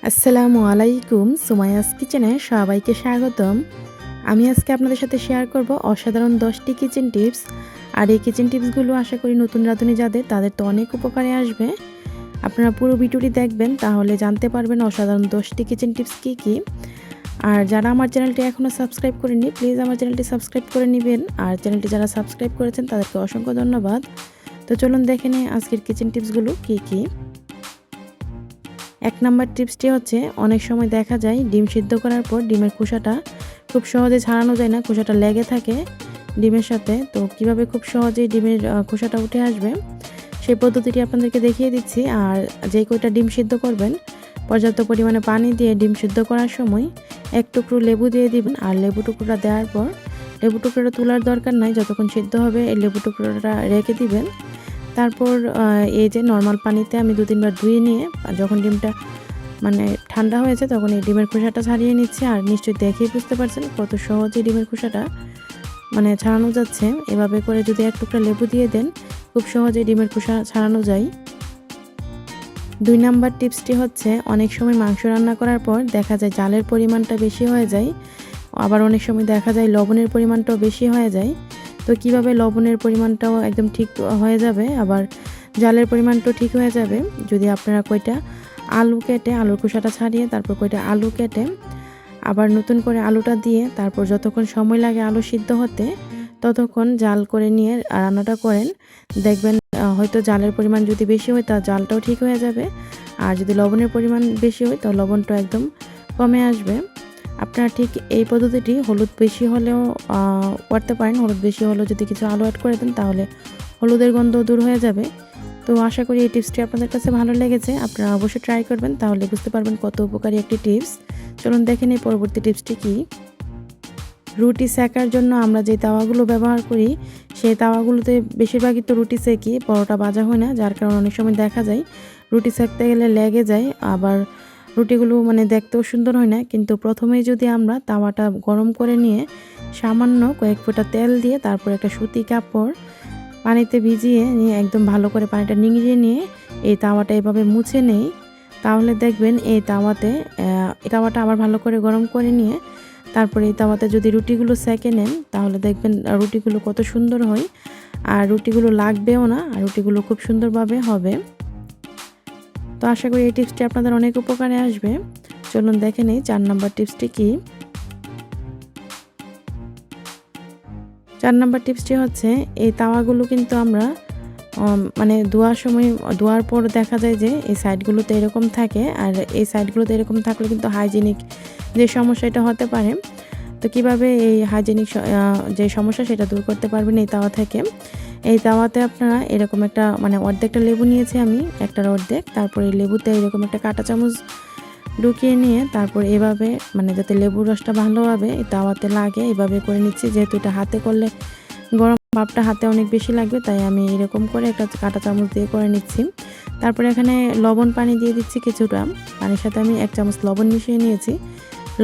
আসসালামু আলাইকুম, সুমাইয়াস কিচেনে সবাইকে স্বাগতম। আমি আজকে আপনাদের সাথে শেয়ার করব অসাধারণ 10টি কিচেন টিপস। আর এই কিচেন টিপসগুলো আশা করি নতুন রাঁধুনি যাদের তাদের তো অনেক উপকারে আসবে। আপনারা পুরো ভিডিওটি দেখবেন, তাহলে জানতে পারবেন অসাধারণ 10টি কিচেন টিপস কী কী। আর যারা আমার চ্যানেলটি এখনও সাবস্ক্রাইব করেননি, প্লিজ আমার চ্যানেলটি সাবস্ক্রাইব করে নেবেন। আর চ্যানেলটি যারা সাবস্ক্রাইব করেছেন তাদেরকে অসংখ্য ধন্যবাদ। তো চলুন দেখে নিই আজকের কিচেন টিপসগুলো কী কী। 1 নাম্বার টিপসটি হচ্ছে, অনেক সময় দেখা যায় ডিম সিদ্ধ করার পর ডিমের খোসাটা খুব সহজে ছাড়ানো যায় না, খোসাটা লেগে থাকে ডিমের সাথে। তো কিভাবে খুব সহজেই ডিমের খোসাটা উঠে আসবে সেই পদ্ধতিটি আপনাদেরকে দেখিয়ে দিচ্ছি। আর যে কয়টা ডিম সিদ্ধ করবেন, পর্যাপ্ত পরিমাণে পানি দিয়ে ডিম সিদ্ধ করার সময় 1 টুকরো লেবু দিয়ে দিবেন। আর লেবু টুকরোটা দেওয়ার পর লেবু টুকরোটা তোলার দরকার নাই, যতক্ষণ সিদ্ধ হবে এই লেবু টুকরোটা রেখে দিবেন। তারপর এই যে নর্মাল পানিতে আমি 2-3 বার ধুয়ে নিয়ে যখন ডিমটা ঠান্ডা হয়েছে তখন এই ডিমের খোসাটা ছাড়িয়ে নিচ্ছি। আর নিশ্চয়ই দেখেই বুঝতে পারছেন কত সহজে ডিমের খোসাটা ছাড়ানো যাচ্ছে। এভাবে করে যদি 1 টুকরা লেবু দিয়ে দেন, খুব সহজে ডিমের খোসা ছাড়ানো যায়। 2 নাম্বার টিপসটি হচ্ছে, অনেক সময় মাংস রান্না করার পর দেখা যায় জালের পরিমাণটা বেশি হয়ে যায়, আবার অনেক সময় দেখা যায় লবণের পরিমাণটাও বেশি হয়ে যায়। তো কিভাবে লবণের পরিমাণটাও একদম ঠিক হয়ে যাবে, আবার জালের পরিমাণটাও ঠিক হয়ে যাবে, যদি আপনারা কয়টা আলু কেটে আলুর খোসাটা ছাড়িয়ে তারপর কয়টা আলু কেটে আবার নতুন করে আলুটা দিয়ে তারপর যতক্ষণ সময় লাগে আলু সিদ্ধ হতে ততক্ষণ জাল করে নিয়ে রান্নাটা করেন, দেখবেন হয়তো জালের পরিমাণ যদি বেশি হয় তা জালটাও ঠিক হয়ে যাবে। আর যদি লবণের পরিমাণ বেশি হয় তো লবণটা একদম কমে আসবে। আপনারা ঠিক এই পদ্ধতিটি হলুদ বেশি হলেও করতে পারেন। হলুদ বেশি হলেও যদি কিছু আলু অ্যাড করে দেন তাহলে হলুদের গন্ধ দূর হয়ে যাবে। তো আশা করি এই টিপসটি আপনাদের কাছে ভালো লেগেছে, আপনারা অবশ্যই ট্রাই করবেন, তাহলে বুঝতে পারবেন কত উপকারী একটি টিপস। চলুন দেখে নিই পরবর্তী টিপসটি কী। রুটি সেকার জন্য আমরা যে তাওয়াগুলো ব্যবহার করি সেই তাওয়াগুলোতে বেশিরভাগই তো রুটি সেকি, পরোটা ভাজা হয় না, যার কারণে অনেক সময় দেখা যায় রুটি সেকতে গেলে লেগে যায়, আবার রুটিগুলো দেখতেও সুন্দর হয় না। কিন্তু প্রথমেই যদি আমরা তাওয়াটা গরম করে নিয়ে সামান্য কয়েক ফোঁটা তেল দিয়ে তারপর একটা সুতি কাপড় পানিতে ভিজিয়ে নিয়ে একদম ভালো করে পানিটা নিংড়িয়ে নিয়ে এই তাওয়াটা এভাবে মুছে নেই, তাহলে দেখবেন এই তাওয়াটা আবার ভালো করে গরম করে নিয়ে তারপরে এই তাওয়াতে যদি রুটিগুলো সেকে নেন তাহলে দেখবেন রুটিগুলো কত সুন্দর হয়, আর রুটিগুলো লাগবেও না, আর রুটিগুলো খুব সুন্দরভাবে হবে। তো আশা করি এই টিপসটি আপনাদের অনেক উপকারে আসবে। চলুন দেখে নেই 4 নাম্বার টিপসটি কী। 4 নাম্বার টিপসটি হচ্ছে, এই তাওয়াগুলো কিন্তু আমরা ধোয়ার পর দেখা যায় যে এই সাইডগুলোতে এরকম থাকে, আর এই সাইডগুলোতে এরকম থাকলে কিন্তু হাইজেনিক যে সমস্যা এটা হতে পারে। তো কিভাবে এই হাইজেনিক যে সমস্যা সেটা দূর করতে পারবেন এই তাওয়া থেকে। এই তাওয়াতে আপনারা এরকম একটা অর্ধেকটা লেবু নিয়েছি আমি, একটার অর্ধেক, তারপর এই লেবুতে এরকম একটা কাঁটা চামচ ঢুকিয়ে নিয়ে তারপর এভাবে যাতে লেবুর রসটা ভালোভাবে এই তাওয়াতে লাগে এভাবে করে নিচ্ছি। যেহেতু এটা হাতে করলে গরম ভাবটা হাতে অনেক বেশি লাগবে, তাই আমি এরকম করে একটা কাঁটা চামচ দিয়ে করে নিচ্ছি। তারপরে এখানে লবণ পানি দিয়ে দিচ্ছি কিছুটা, পানির সাথে আমি 1 চামচ লবণ মিশিয়ে নিয়েছি।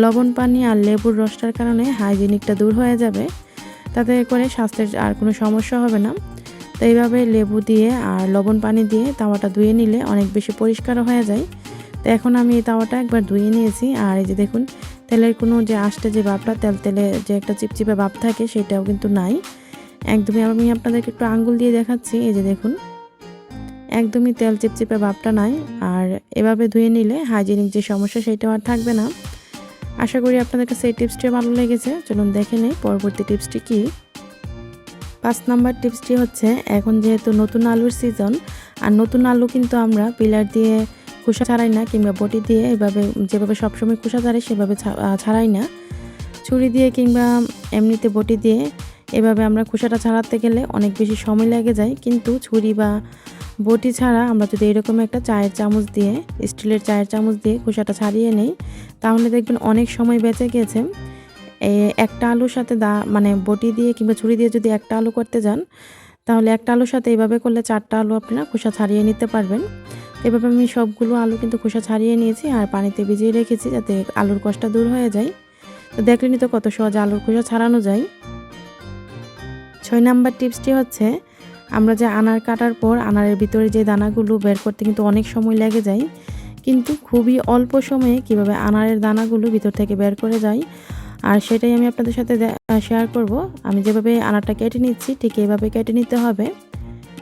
লবণ পানি আর লেবুর রসটার কারণে হাইজেনিকটা দূর হয়ে যাবে, তাতে করে স্বাস্থ্যের আর কোনো সমস্যা হবে না। তো এইভাবে লেবু দিয়ে আর লবণ পানি দিয়ে তাওয়াটা ধুয়ে নিলে অনেক বেশি পরিষ্কারও হয়ে যায়। তো এখন আমি এই তাওয়াটা একবার ধুয়ে নিয়েছি, আর এই যে দেখুন তেলের কোনো যে আঁশটা যে ভাবটা তেলে যে একটা চিপচিপে ভাব থাকে সেটাও কিন্তু নাই একদমই। আমি আপনাদেরকে একটু আঙ্গুল দিয়ে দেখাচ্ছি, এই যে দেখুন একদমই তেল চিপচিপে ভাবটা নাই। আর এভাবে ধুয়ে নিলে হাইজেনিক যে সমস্যা সেটাও আর থাকবে না। আশা করি আপনাদের কাছে এই টিপসটি ভালো লেগেছে। চলুন দেখে নেই পরবর্তী টিপসটি কী। 5 নাম্বার টিপসটি হচ্ছে, এখন যেহেতু নতুন আলুর সিজন, আর নতুন আলু কিন্তু আমরা পিলার দিয়ে খোসা ছাড়াই না, কিংবা বটি দিয়ে যেভাবে সবসময় খোসা ছাড়াই সেভাবে ছাড়াই না, ছুরি দিয়ে কিংবা এমনিতে বটি দিয়ে এভাবে আমরা খোসাটা ছাড়াতে গেলে অনেক বেশি সময় লেগে যায়। কিন্তু ছুরি বা বটি ছাড়া আমরা যদি এরকম একটা চায়ের চামচ দিয়ে, স্টিলের চায়ের চামচ দিয়ে খোসাটা ছাড়িয়ে নেই, তাহলে দেখবেন অনেক সময় বেঁচে গেছে। একটা আলুর সাথে বটি দিয়ে কিংবা ছুরি দিয়ে যদি একটা আলু করতে যান, তাহলে একটা আলুর সাথে এভাবে করলে 4টা আলু আপনারা খোসা ছাড়িয়ে নিতে পারবেন। এভাবে আমি সবগুলো আলু কিন্তু খোসা ছাড়িয়ে নিয়েছি আর পানিতে ভিজিয়ে রেখেছি যাতে আলুর কষ্টটা দূর হয়ে যায়। তো দেখলেনই তো কত সহজে আলুর খোসা ছাড়ানো যায়। 6 নাম্বার টিপসটি হচ্ছে, আমরা যে আনার কাটার পর আনারের ভিতরে যে দানাগুলো বের করতে কিন্তু অনেক সময় লেগে যায়, কিন্তু খুবই অল্প সময়ে কিভাবে আনারের দানাগুলো ভিতর থেকে বের করে যায়, আর সেটাই আমি আপনাদের সাথে শেয়ার করব। আমি যেভাবে আনারটা কেটে নিচ্ছি ঠিক এইভাবে কেটে নিতে হবে।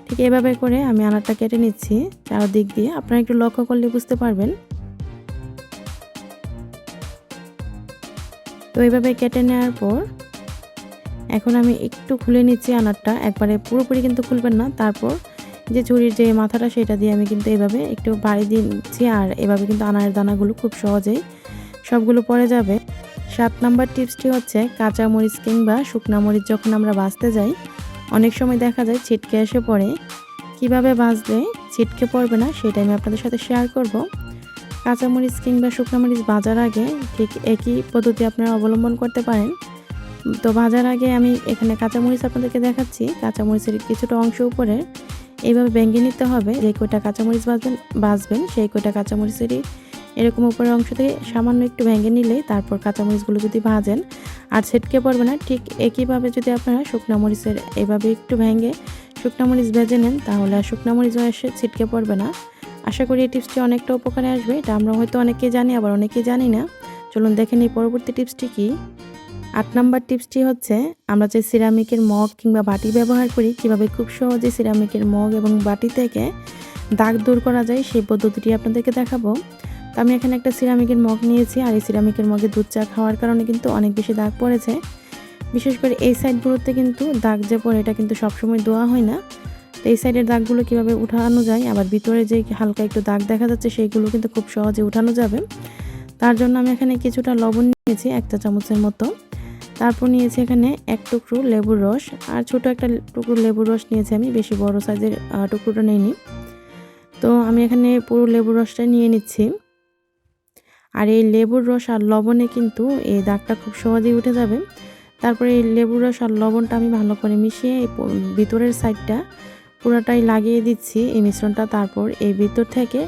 ঠিক এভাবে করে আমি আনারটা কেটে নিচ্ছি চারদিক দিয়ে, আপনারা একটু লক্ষ্য করলে বুঝতে পারবেন। তো এইভাবে কেটে নেওয়ার পর এখন আমি একটু খুলে নিচ্ছি আনারটা, একবারে পুরোপুরি কিন্তু খুলবেন না। তারপর যে ছুরির যে মাথাটা সেটা দিয়ে আমি কিন্তু এভাবে একটু বাড়ি দিচ্ছি, আর এভাবে কিন্তু আনারের দানাগুলো খুব সহজেই সবগুলো পড়ে যাবে। 7 নাম্বার টিপসটি হচ্ছে কাঁচা মরিচ কিংবা শুকনা মরিচ যখন আমরা ভাজতে যাই অনেক সময় দেখা যায় ছিটকে এসে পড়ে। কিভাবে ভাজলে ছিটকে পড়বে না সেটা আমি আপনাদের সাথে শেয়ার করব। কাঁচামরিচ কিংবা শুকনো মরিচ ভাজার আগে ঠিক একই পদ্ধতি আপনারা অবলম্বন করতে পারেন। তো ভাজার আগে আমি এখানে কাঁচামরিচ আপনাদেরকে দেখাচ্ছি। কাঁচামরিচের কিছুটা অংশ উপরে এইভাবে ভেঙে নিতে হবে। যে কয়টা কাঁচামরিচ ভাজবেন সেই কয়টা কাঁচামরিচেরই এরকম উপরের অংশ থেকে সামান্য একটু ভেঙে নিলে তারপর কাঁচামরিচগুলো যদি ভাজেন আর ছিটকে পড়বে না। ঠিক একইভাবে যদি আপনারা শুকনো মরিচের এইভাবে একটু ভেঙে শুকনো মরিচ ভেজে নেন তাহলে আর শুকনো মরিচও এসে ছিটকে পড়বে না। আশা করি এই টিপসটি অনেকটা উপকারে আসবে। এটা আমরা হয়তো অনেকেই জানি, আবার অনেকেই জানি না। চলুন দেখে নিই পরবর্তী টিপসটি কি। 8 নাম্বার টিপসটি হচ্ছে আমরা যে সিরামিকের মগ কিংবা বাটি ব্যবহার করি কিভাবে খুব সহজে সিরামিকের মগ এবং বাটি থেকে দাগ দূর করা যায় সেই পদ্ধতিটি আপনাদেরকে দেখাবো। তো আমি এখানে একটা সিরামিকের মগ নিয়েছি, আর এই সিরামিকের মগে দুধ চা খাওয়ার কারণে কিন্তু অনেক বেশি দাগ পড়েছে। বিশেষ করে এই সাইডগুলোতে কিন্তু দাগ যে পড়ে এটা কিন্তু সবসময় ধোয়া হয় না। তো এই সাইডের দাগগুলো কিভাবে উঠানো যায়, আবার ভিতরে যে হালকা একটু দাগ দেখা যাচ্ছে সেইগুলো কিন্তু খুব সহজে উঠানো যাবে। তার জন্য আমি এখানে কিছুটা লবণ নিয়েছি 1 চা চামচের মতো। তারপর নিয়েছি এখানে 1 টুকরো লেবুর রস, আর ছোট একটা টুকরো লেবুর রস নিয়েছি আমি, বেশি বড় সাইজের টুকরোটা নিইনি। তো আমি এখানে পুরো লেবুর রসটা নিয়ে নিচ্ছি। আর এই লেবুর রস আর লবণে কিন্তু এই দাগটা খুব সহজেই উঠে যাবে। তারপরে এই লেবুর রস আর লবণটা আমি ভালো করে মিশিয়ে ভিতরের সাইডটা পুরোটাই লাগিয়ে দিচ্ছি এই মিশ্রণটা। তারপর এই ভিতর থেকে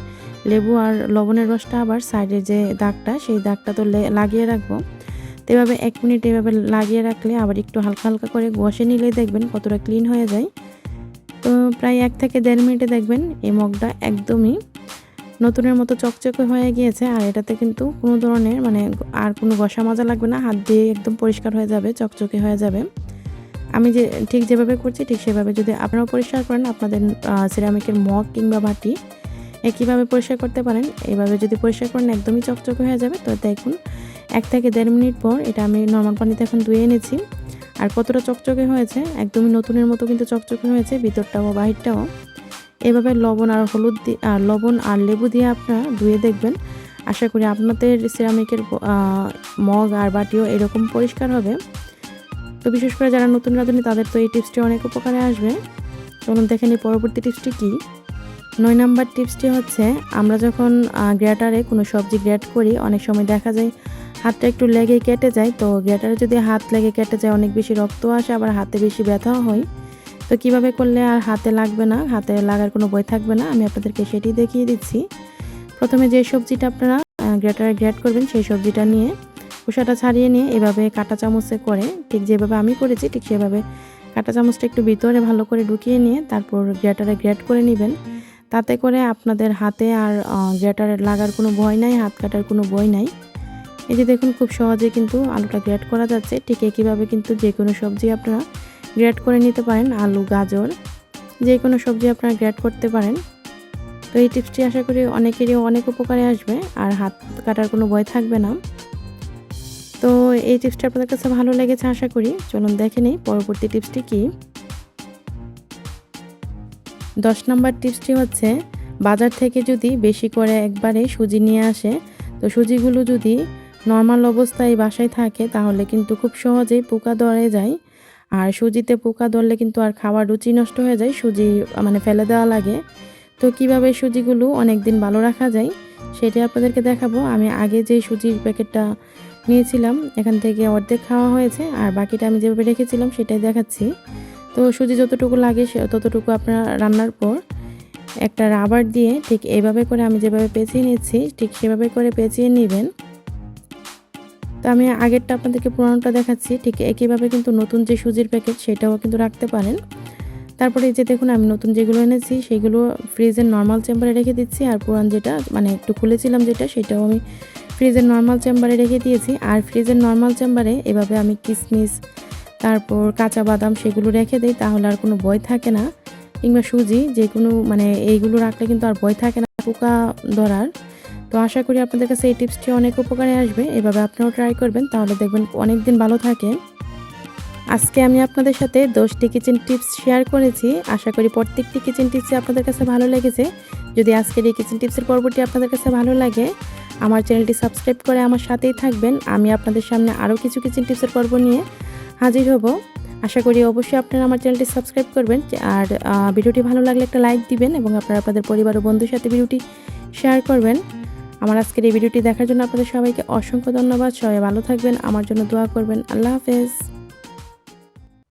লেবু আর লবণের রসটা আবার সাইডের যে দাগটা সেই দাগটা তো লাগিয়ে রাখবো। তো এভাবে 1 মিনিট এভাবে লাগিয়ে রাখলে আবার একটু হালকা হালকা করে ঘষে নিলে দেখবেন কতটা ক্লিন হয়ে যায়। তো প্রায় 1 থেকে 1.5 মিনিটে দেখবেন এই মগটা একদমই নতুনের মতো চকচকে হয়ে গিয়েছে। আর এটাতে কিন্তু কোনো ধরনের আর কোনো ঘষা মাজা লাগবে না, হাত দিয়ে একদম পরিষ্কার হয়ে যাবে, চকচকে হয়ে যাবে। আমি ঠিক যেভাবে করছি ঠিক সেভাবে যদি আপনারাও পরিষ্কার করেন আপনাদের সিরামিকের মগ কিংবা বাটি একইভাবে পরিষ্কার করতে পারেন। এইভাবে যদি পরিষ্কার করেন একদমই চকচকে হয়ে যাবে। তো দেখুন 1 থেকে 1.5 মিনিট পর এটা আমি নরমাল পানিতে এখন ধুয়ে এনেছি। আর কতটা চকচকে হয়েছে, একদমই নতুনের মতো কিন্তু চকচকে হয়েছে ভিতরটাও বাহিরটাও। এভাবে লবণ আর লেবু দিয়ে আপনারা ধুয়ে দেখবেন। আশা করি আপনাদের সিরামিকের মগ আর বাটিও এরকম পরিষ্কার হবে। তো বিশেষ করে যারা নতুন রাঁধুনি তাদের তো এই টিপসটি অনেক উপকারে আসবে। চলুন দেখে নিই পরবর্তী টিপসটি কি। 9 নাম্বার টিপসটি হচ্ছে আমরা যখন গ্রেটারে কোনো সবজি গ্রেট করি অনেক সময় দেখা যায় হাতটা একটু লেগে কেটে যায়। তো গ্রেটারে যদি হাত লেগে কেটে যায় অনেক বেশি রক্ত আসে, আবার হাতে বেশি ব্যথাও হয়। তো কিভাবে করলে আর হাতে লাগবে না, হাতে লাগার কোনো ভয় থাকবে না, আমি আপনাদেরকে সেটি দেখিয়ে দিচ্ছি। প্রথমে যে সবজিটা আপনারা গ্রেটারে গ্রেট করবেন সেই সবজিটা নিয়ে খোসাটা ছাড়িয়ে নিয়ে এভাবে কাঁটা চামচে করে ঠিক যেভাবে আমি করেছি ঠিক সেভাবে কাঁটা চামচটা একটু ভিতরে ভালো করে ঢুকিয়ে নিয়ে তারপর গ্রেটারে গ্রেট করে নেবেন। তাতে করে আপনাদের হাতে আর গ্রেটারে লাগার কোনো ভয় নাই, হাত কাটার কোনো ভয় নাই। এই যে দেখুন খুব সহজে কিন্তু আলুটা গ্রেট করা যাচ্ছে। ঠিক একইভাবে কিন্তু যে কোনো সবজি আপনারা গ্রেট করে নিতে পারেন, আলু গাজর যে কোনো সবজি আপনারা গ্রেট করতে পারেন। তো এই টিপসটি আশা করি অনেকেরই অনেক উপকারে আসবে, আর হাত কাটার কোনো ভয় থাকবে না। তো এই টিপসটা আপনাদের কাছে ভালো লেগেছে আশা করি। চলুন দেখে নিই পরবর্তী টিপসটি কি। 10 নাম্বার টিপসটি হচ্ছে বাজার থেকে যদি বেশি করে একবারে সুজি নিয়ে আসে, তো সুজিগুলো যদি নর্মাল অবস্থায় বাসায় থাকে তাহলে কিন্তু খুব সহজেই পোকা ধরে যায়। আর সুজিতে পোকা ধরলে কিন্তু আর খাওয়ার রুচি নষ্ট হয়ে যায়, সুজি ফেলে দেওয়া লাগে। তো কিভাবে সুজিগুলো অনেক দিন ভালো রাখা যায় সেটা আপনাদেরকে দেখাবো। আমি আগে যে সুজির প্যাকেটটা নিয়েছিলাম এখান থেকে অর্ধেক খাওয়া হয়েছে, আর বাকিটা আমি যেভাবে রেখেছিলাম সেটাই দেখাচ্ছি। তো সুজি যতটুকু লাগে ততটুকু আপনারা রান্নার পর একটা রাবার দিয়ে ঠিক এইভাবে করে আমি যেভাবে পেঁচিয়ে নিচ্ছি ঠিক সেভাবে করে পেঁচিয়ে নেবেন। তো আমি আগেরটা আপনাদেরকে পুরানোটা দেখাচ্ছি, ঠিক একইভাবে কিন্তু নতুন যে সুজির প্যাকেট সেটাও কিন্তু রাখতে পারেন। তো তারপরে এই যে দেখুন আমি নতুন যেগুলো এনেছি সেগুলো ফ্রিজের নর্মাল চেম্বারে রেখে দিচ্ছি, আর পুরান যেটা মানে একটু খুলেছিলাম যেটা সেটাও আমি ফ্রিজের নর্মাল চেম্বারে রেখে দিয়েছি। আর ফ্রিজের নর্মাল চেম্বারে এভাবে আমি কিশমিশ তারপর কাঁচা বাদাম সেগুলো রেখে দিই, তাহলে আর কোনো ভয় থাকে না, কিংবা সুজি যে কোনো মানে এইগুলো রাখলে কিন্তু আর ভয় থাকে না পোকা ধরার। তো আশা করি আপনাদের কাছে এই টিপসটি অনেক উপকারে আসবে, এভাবে আপনারাও ট্রাই করবেন, তাহলে দেখবেন অনেক দিন ভালো থাকে। আজকে আমি আপনাদের সাথে 10টি কিচেন টিপস শেয়ার করেছি। আশা করি প্রত্যেকটি কিচেন টিপসই আপনাদের কাছে ভালো লেগেছে। যদি আজকের এই কিচেন টিপসের পর্বটি আপনাদের কাছে ভালো লাগে, আমার চ্যানেলটি সাবস্ক্রাইব করে আমার সাথেই থাকবেন। আমি আপনাদের সামনে আরও কিছু কিচেন টিপসের পর্ব নিয়ে হাজির হব। আশা করি অবশ্যই আপনারা আমার চ্যানেলটি সাবস্ক্রাইব করবেন, আর ভিডিওটি ভালো লাগলে একটা লাইক দিবেন এবং আপনারা আপনাদের পরিবার ও বন্ধুর সাথে ভিডিওটি শেয়ার করবেন। আমার আজকের এই ভিডিওটি দেখার জন্য আপনাদের সবাইকে অসংখ্য ধন্যবাদ। সবাই ভালো থাকবেন, আমার জন্য দোয়া করবেন। আল্লাহ হাফেজ।